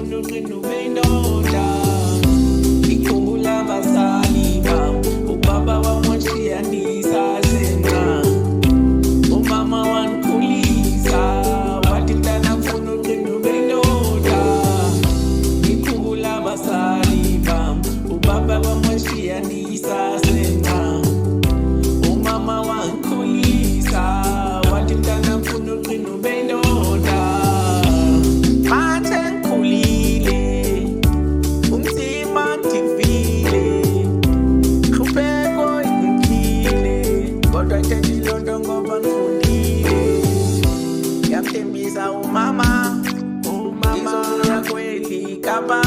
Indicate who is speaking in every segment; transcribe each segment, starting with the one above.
Speaker 1: ngifuna uqina ube indoda. Ngikhumbula abazali bami, ubaba wamoshiyanisa zena. Umama wangikhulisa, wathi mntana ngifuna uqina ube indoda. Ngikhumbula abazali bami, ubaba wamoshiyanisa zena. Umama wangikhulisa, wathi mntana ngifuna uqina ube indoda. Manje ngikhulile, umzimba ngidivile, hlupheko ingiphile, kodwa ngithethe ilonto ngoba ngifundile. Ngiyamthembisa umama, ngizobuya kweli kapa,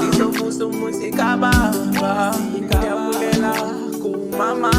Speaker 1: ngizovusa umuzi kababa. Ngiyabulela kumama.